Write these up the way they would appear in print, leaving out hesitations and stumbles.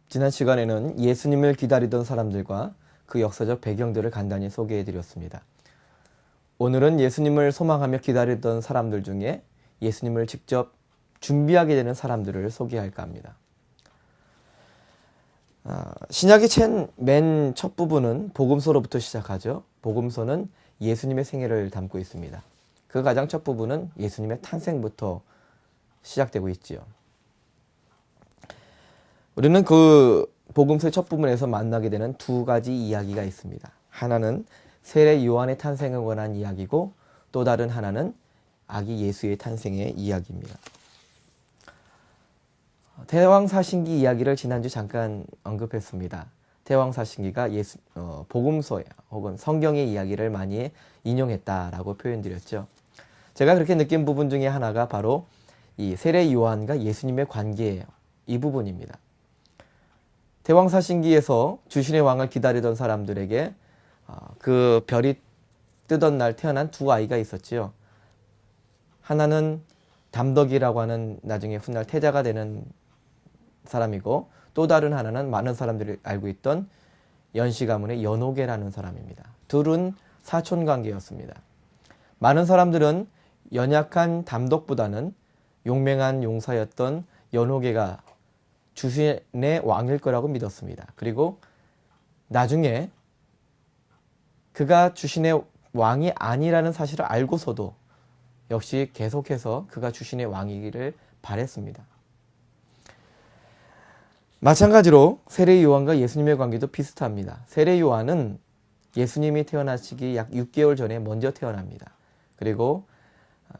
지난 시간에는 예수님을 기다리던 사람들과 그 역사적 배경들을 간단히 소개해 드렸습니다. 오늘은 예수님을 소망하며 기다리던 사람들 중에 예수님을 직접 준비하게 되는 사람들을 소개할까 합니다. 신약의 맨 첫 부분은 복음서로부터 시작하죠. 복음서는 예수님의 생애를 담고 있습니다. 그 가장 첫 부분은 예수님의 탄생부터 시작되고 있지요. 우리는 그 복음서의 첫 부분에서 만나게 되는 두 가지 이야기가 있습니다. 하나는 세례 요한의 탄생에 관한 이야기고 또 다른 하나는 아기 예수의 탄생의 이야기입니다. 대왕사신기 이야기를 지난주 잠깐 언급했습니다. 대왕사신기가 복음서에 혹은 성경의 이야기를 많이 인용했다라고 표현드렸죠. 제가 그렇게 느낀 부분 중에 하나가 바로 이 세례 요한과 예수님의 관계예요. 이 부분입니다. 대왕사신기에서 주신의 왕을 기다리던 사람들에게 그 별이 뜨던 날 태어난 두 아이가 있었지요. 하나는 담덕이라고 하는 나중에 훗날 태자가 되는 사람이고 또 다른 하나는 많은 사람들이 알고 있던 연씨 가문의 연호계라는 사람입니다. 둘은 사촌관계였습니다. 많은 사람들은 연약한 담덕보다는 용맹한 용사였던 연호계가 주신의 왕일 거라고 믿었습니다. 그리고 나중에 그가 주신의 왕이 아니라는 사실을 알고서도 역시 계속해서 그가 주신의 왕이기를 바랬습니다. 마찬가지로 세례 요한과 예수님의 관계도 비슷합니다. 세례 요한은 예수님이 태어나시기 약 6개월 전에 먼저 태어납니다. 그리고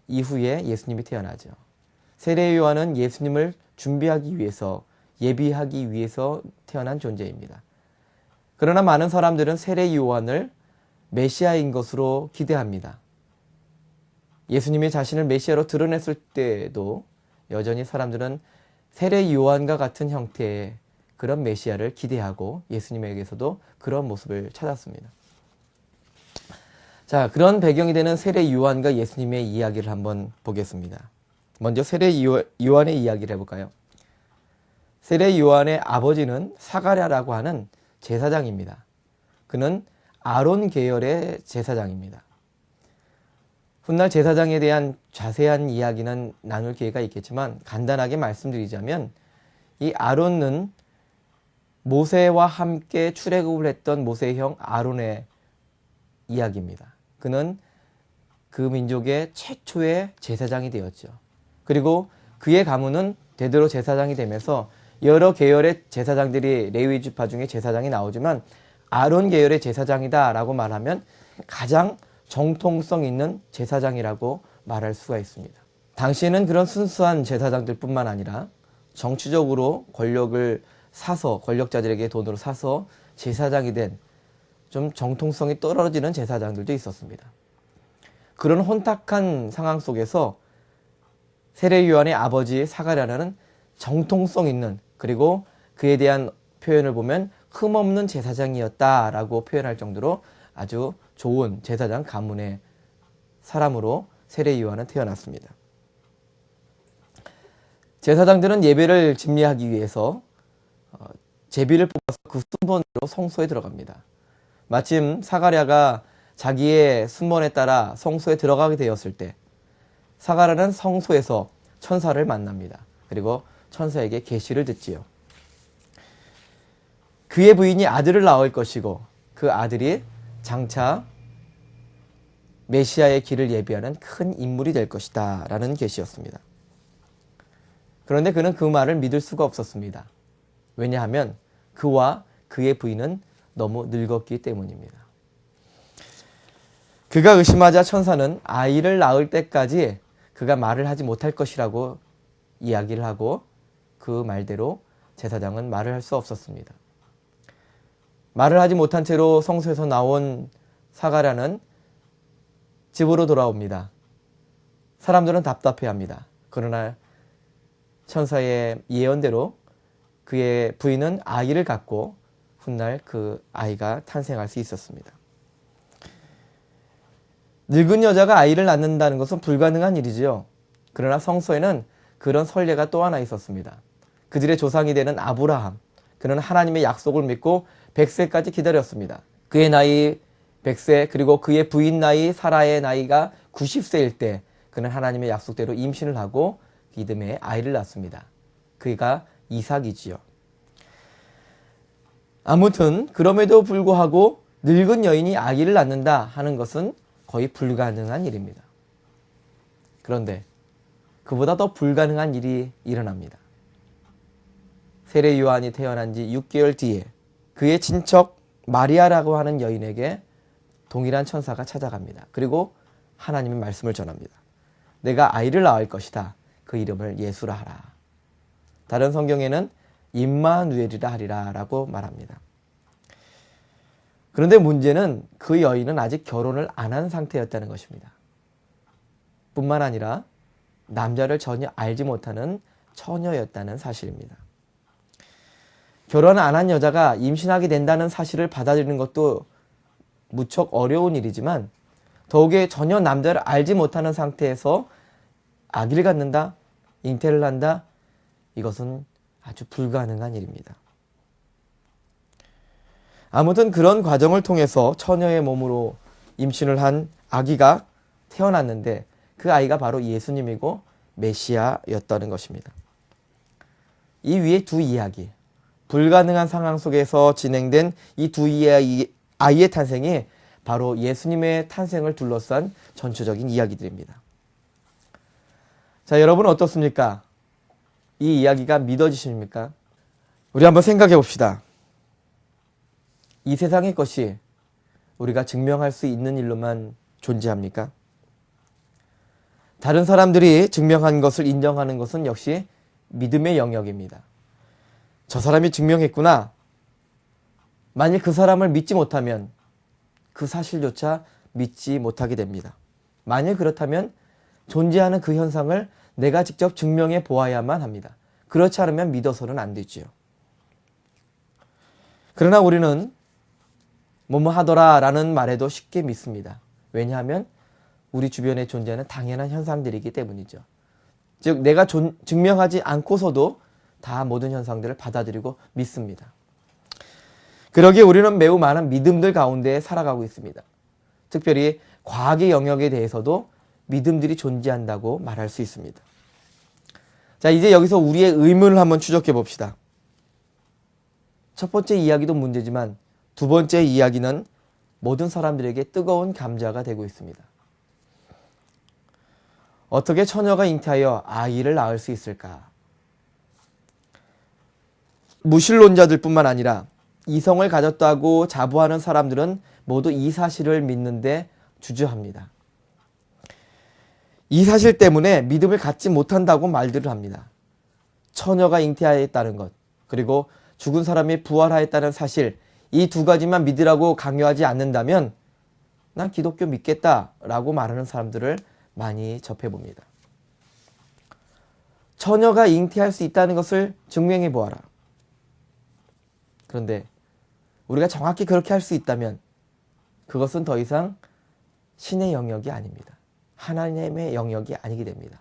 이후에 예수님이 태어나죠. 세례 요한은 예수님을 준비하기 위해서 예비하기 위해서 태어난 존재입니다. 그러나 많은 사람들은 세례 요한을 메시아인 것으로 기대합니다. 예수님이 자신을 메시아로 드러냈을 때도 여전히 사람들은 세례 요한과 같은 형태의 그런 메시아를 기대하고 예수님에게서도 그런 모습을 찾았습니다. 자, 그런 배경이 되는 세례 요한과 예수님의 이야기를 한번 보겠습니다. 먼저 세례 요한의 이야기를 해볼까요? 세례 요한의 아버지는 사가랴라고 하는 제사장입니다. 그는 아론 계열의 제사장입니다. 훗날 제사장에 대한 자세한 이야기는 나눌 기회가 있겠지만 간단하게 말씀드리자면 이 아론은 모세와 함께 출애굽을 했던 모세의 형 아론의 이야기입니다. 그는 그 민족의 최초의 제사장이 되었죠. 그리고 그의 가문은 대대로 제사장이 되면서 여러 계열의 제사장들이 레위 지파 중에 제사장이 나오지만 아론 계열의 제사장이다 라고 말하면 가장 정통성 있는 제사장이라고 말할 수가 있습니다. 당시에는 그런 순수한 제사장들 뿐만 아니라 정치적으로 권력을 사서 권력자들에게 돈으로 사서 제사장이 된 좀 정통성이 떨어지는 제사장들도 있었습니다. 그런 혼탁한 상황 속에서 세례 요한의 아버지 사가랴는 정통성 있는 그리고 그에 대한 표현을 보면 흠없는 제사장이었다라고 표현할 정도로 아주 좋은 제사장 가문의 사람으로 세례 요한은 태어났습니다. 제사장들은 예배를 집례하기 위해서 제비를 뽑아서 그 순번으로 성소에 들어갑니다. 마침 사가랴가 자기의 순번에 따라 성소에 들어가게 되었을 때 사가랴는 성소에서 천사를 만납니다. 그리고 천사에게 계시를 듣지요. 그의 부인이 아들을 낳을 것이고 그 아들이 장차 메시아의 길을 예비하는 큰 인물이 될 것이다 라는 계시였습니다. 그런데 그는 그 말을 믿을 수가 없었습니다. 왜냐하면 그와 그의 부인은 너무 늙었기 때문입니다. 그가 의심하자 천사는 아이를 낳을 때까지 그가 말을 하지 못할 것이라고 이야기를 하고 그 말대로 제사장은 말을 할 수 없었습니다. 말을 하지 못한 채로 성소에서 나온 사가랴는 집으로 돌아옵니다. 사람들은 답답해합니다. 그러나 천사의 예언대로 그의 부인은 아이를 갖고 훗날 그 아이가 탄생할 수 있었습니다. 늙은 여자가 아이를 낳는다는 것은 불가능한 일이지요. 그러나 성서에는 그런 선례가 또 하나 있었습니다. 그들의 조상이 되는 아브라함, 그는 하나님의 약속을 믿고 100세까지 기다렸습니다. 그의 나이 100세 그리고 그의 부인 나이 사라의 나이가 90세일 때 그는 하나님의 약속대로 임신을 하고 이듬해 아이를 낳습니다. 그가 이삭이지요. 아무튼 그럼에도 불구하고 늙은 여인이 아기를 낳는다 하는 것은 거의 불가능한 일입니다. 그런데 그보다 더 불가능한 일이 일어납니다. 세례 요한이 태어난 지 6개월 뒤에 그의 친척 마리아라고 하는 여인에게 동일한 천사가 찾아갑니다. 그리고 하나님의 말씀을 전합니다. 내가 아이를 낳을 것이다. 그 이름을 예수라 하라. 다른 성경에는 임마누엘이라 하리라 라고 말합니다. 그런데 문제는 그 여인은 아직 결혼을 안 한 상태였다는 것입니다. 뿐만 아니라 남자를 전혀 알지 못하는 처녀였다는 사실입니다. 결혼 안 한 여자가 임신하게 된다는 사실을 받아들이는 것도 무척 어려운 일이지만 더욱에 전혀 남자를 알지 못하는 상태에서 아기를 갖는다, 잉태를 한다, 이것은 아주 불가능한 일입니다. 아무튼 그런 과정을 통해서 처녀의 몸으로 임신을 한 아기가 태어났는데 그 아이가 바로 예수님이고 메시아였다는 것입니다. 이 위에 두 이야기, 불가능한 상황 속에서 진행된 이 두 아이의 탄생이 바로 예수님의 탄생을 둘러싼 전체적인 이야기들입니다. 자, 여러분 어떻습니까? 이 이야기가 믿어지십니까? 우리 한번 생각해 봅시다. 이 세상의 것이 우리가 증명할 수 있는 일로만 존재합니까? 다른 사람들이 증명한 것을 인정하는 것은 역시 믿음의 영역입니다. 저 사람이 증명했구나. 만일 그 사람을 믿지 못하면 그 사실조차 믿지 못하게 됩니다. 만일 그렇다면 존재하는 그 현상을 내가 직접 증명해 보아야만 합니다. 그렇지 않으면 믿어서는 안 되지요. 그러나 우리는 뭐뭐 하더라 라는 말에도 쉽게 믿습니다. 왜냐하면 우리 주변에 존재하는 당연한 현상들이기 때문이죠. 즉 내가 증명하지 않고서도 다 모든 현상들을 받아들이고 믿습니다. 그러기에 우리는 매우 많은 믿음들 가운데 살아가고 있습니다. 특별히 과학의 영역에 대해서도 믿음들이 존재한다고 말할 수 있습니다. 자, 이제 여기서 우리의 의문을 한번 추적해 봅시다. 첫 번째 이야기도 문제지만 두 번째 이야기는 모든 사람들에게 뜨거운 감자가 되고 있습니다. 어떻게 처녀가 잉태하여 아이를 낳을 수 있을까? 무신론자들 뿐만 아니라 이성을 가졌다고 자부하는 사람들은 모두 이 사실을 믿는데 주저합니다. 이 사실 때문에 믿음을 갖지 못한다고 말들을 합니다. 처녀가 잉태하였다는 것, 그리고 죽은 사람이 부활하였다는 사실, 이 두 가지만 믿으라고 강요하지 않는다면 난 기독교 믿겠다라고 말하는 사람들을 많이 접해봅니다. 처녀가 잉태할 수 있다는 것을 증명해 보아라. 그런데 우리가 정확히 그렇게 할 수 있다면 그것은 더 이상 신의 영역이 아닙니다. 하나님의 영역이 아니게 됩니다.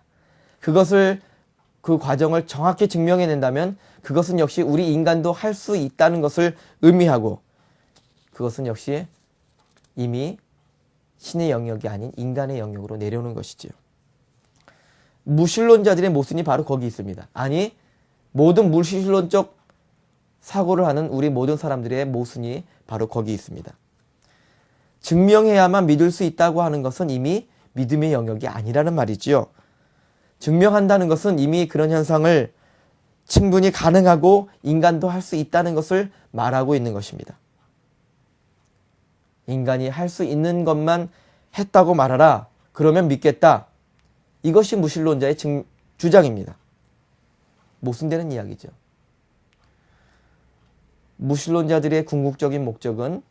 그 과정을 정확히 증명해낸다면 그것은 역시 우리 인간도 할 수 있다는 것을 의미하고 그것은 역시 이미 신의 영역이 아닌 인간의 영역으로 내려오는 것이지요. 무신론자들의 모순이 바로 거기 있습니다. 아니, 모든 무신론적 사고를 하는 우리 모든 사람들의 모순이 바로 거기 있습니다. 증명해야만 믿을 수 있다고 하는 것은 이미 믿음의 영역이 아니라는 말이지요. 증명한다는 것은 이미 그런 현상을 충분히 가능하고 인간도 할 수 있다는 것을 말하고 있는 것입니다. 인간이 할 수 있는 것만 했다고 말하라. 그러면 믿겠다. 이것이 무신론자의 주장입니다. 모순되는 이야기죠. 무신론자들의 궁극적인 목적은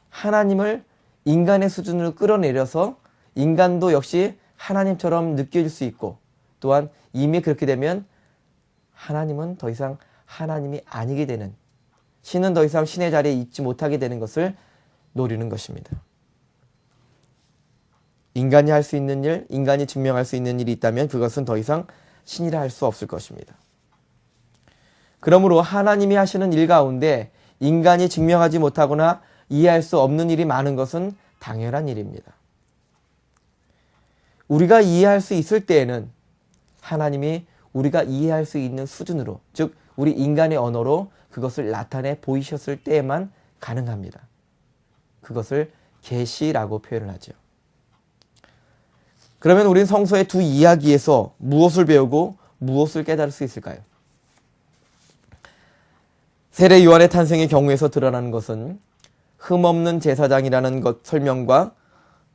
하나님을 인간의 수준으로 끌어내려서 인간도 역시 하나님처럼 느낄 수 있고 또한 이미 그렇게 되면 하나님은 더 이상 하나님이 아니게 되는, 신은 더 이상 신의 자리에 있지 못하게 되는 것을 노리는 것입니다. 인간이 할 수 있는 일, 인간이 증명할 수 있는 일이 있다면 그것은 더 이상 신이라 할 수 없을 것입니다. 그러므로 하나님이 하시는 일 가운데 인간이 증명하지 못하거나 이해할 수 없는 일이 많은 것은 당연한 일입니다. 우리가 이해할 수 있을 때에는 하나님이 우리가 이해할 수 있는 수준으로, 즉 우리 인간의 언어로 그것을 나타내 보이셨을 때에만 가능합니다. 그것을 계시라고 표현을 하죠. 그러면 우리는 성서의 두 이야기에서 무엇을 배우고 무엇을 깨달을 수 있을까요? 세례 요한의 탄생의 경우에서 드러나는 것은 흠없는 제사장이라는 것 설명과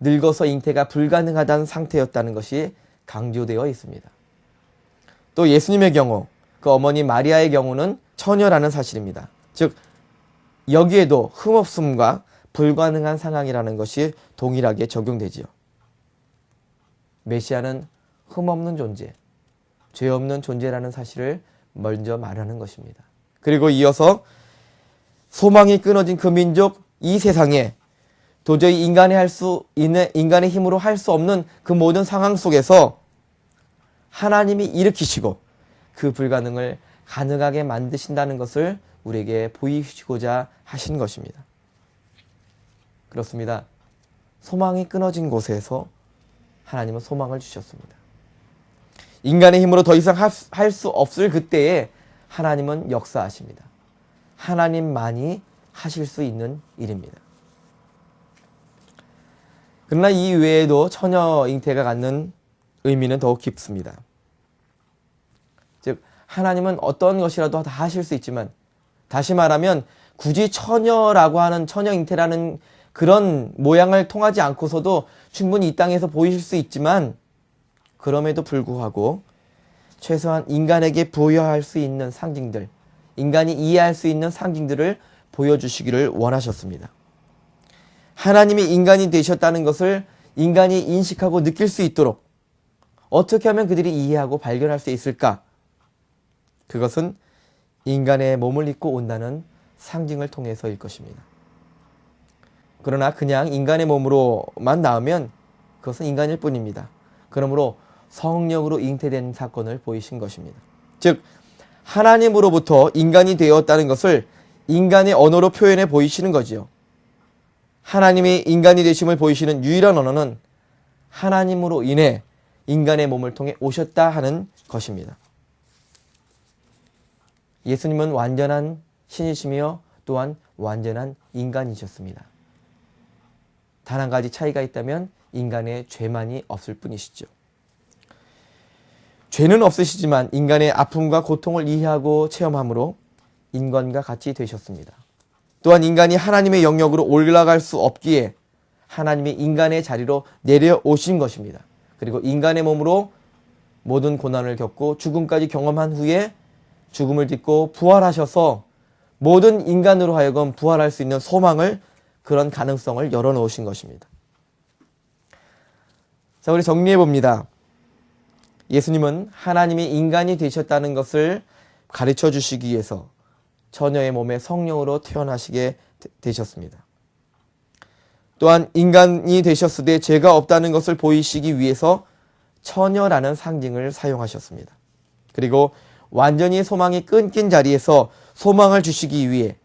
늙어서 잉태가 불가능하다는 상태였다는 것이 강조되어 있습니다. 또 예수님의 경우, 그 어머니 마리아의 경우는 처녀라는 사실입니다. 즉 여기에도 흠없음과 불가능한 상황이라는 것이 동일하게 적용되지요. 메시아는 흠없는 존재, 죄 없는 존재라는 사실을 먼저 말하는 것입니다. 그리고 이어서 소망이 끊어진 그 민족, 이 세상에 도저히 인간의 힘으로 할 수 없는 그 모든 상황 속에서 하나님이 일으키시고 그 불가능을 가능하게 만드신다는 것을 우리에게 보이시고자 하신 것입니다. 그렇습니다. 소망이 끊어진 곳에서 하나님은 소망을 주셨습니다. 인간의 힘으로 더 이상 할 수 없을 그때에 하나님은 역사하십니다. 하나님만이 하실 수 있는 일입니다. 그러나 이 외에도 처녀 잉태가 갖는 의미는 더욱 깊습니다. 즉 하나님은 어떤 것이라도 다 하실 수 있지만, 다시 말하면 굳이 처녀라고 하는 처녀 잉태라는 그런 모양을 통하지 않고서도 충분히 이 땅에서 보이실 수 있지만, 그럼에도 불구하고 최소한 인간에게 부여할 수 있는 상징들, 인간이 이해할 수 있는 상징들을 보여주시기를 원하셨습니다. 하나님이 인간이 되셨다는 것을 인간이 인식하고 느낄 수 있도록 어떻게 하면 그들이 이해하고 발견할 수 있을까? 그것은 인간의 몸을 입고 온다는 상징을 통해서일 것입니다. 그러나 그냥 인간의 몸으로만 나오면 그것은 인간일 뿐입니다. 그러므로 성령으로 잉태된 사건을 보이신 것입니다. 즉 하나님으로부터 인간이 되었다는 것을 인간의 언어로 표현해 보이시는 거지요. 하나님이 인간이 되심을 보이시는 유일한 언어는 하나님으로 인해 인간의 몸을 통해 오셨다 하는 것입니다. 예수님은 완전한 신이시며 또한 완전한 인간이셨습니다. 단 한 가지 차이가 있다면 인간의 죄만이 없을 뿐이시죠. 죄는 없으시지만 인간의 아픔과 고통을 이해하고 체험함으로 인간과 같이 되셨습니다. 또한 인간이 하나님의 영역으로 올라갈 수 없기에 하나님이 인간의 자리로 내려오신 것입니다. 그리고 인간의 몸으로 모든 고난을 겪고 죽음까지 경험한 후에 죽음을 딛고 부활하셔서 모든 인간으로 하여금 부활할 수 있는 소망을, 그런 가능성을 열어놓으신 것입니다. 자, 우리 정리해 봅니다. 예수님은 하나님이 인간이 되셨다는 것을 가르쳐 주시기 위해서 처녀의 몸에 성령으로 태어나시게 되셨습니다. 또한 인간이 되셨으되 죄가 없다는 것을 보이시기 위해서 처녀라는 상징을 사용하셨습니다. 그리고 완전히 소망이 끊긴 자리에서 소망을 주시기 위해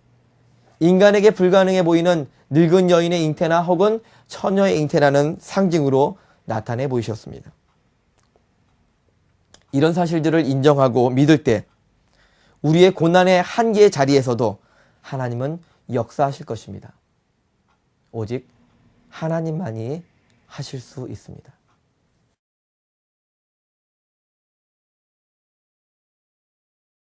인간에게 불가능해 보이는 늙은 여인의 잉태나 혹은 처녀의 잉태라는 상징으로 나타내 보이셨습니다. 이런 사실들을 인정하고 믿을 때 우리의 고난의 한계의 자리에서도 하나님은 역사하실 것입니다. 오직 하나님만이 하실 수 있습니다.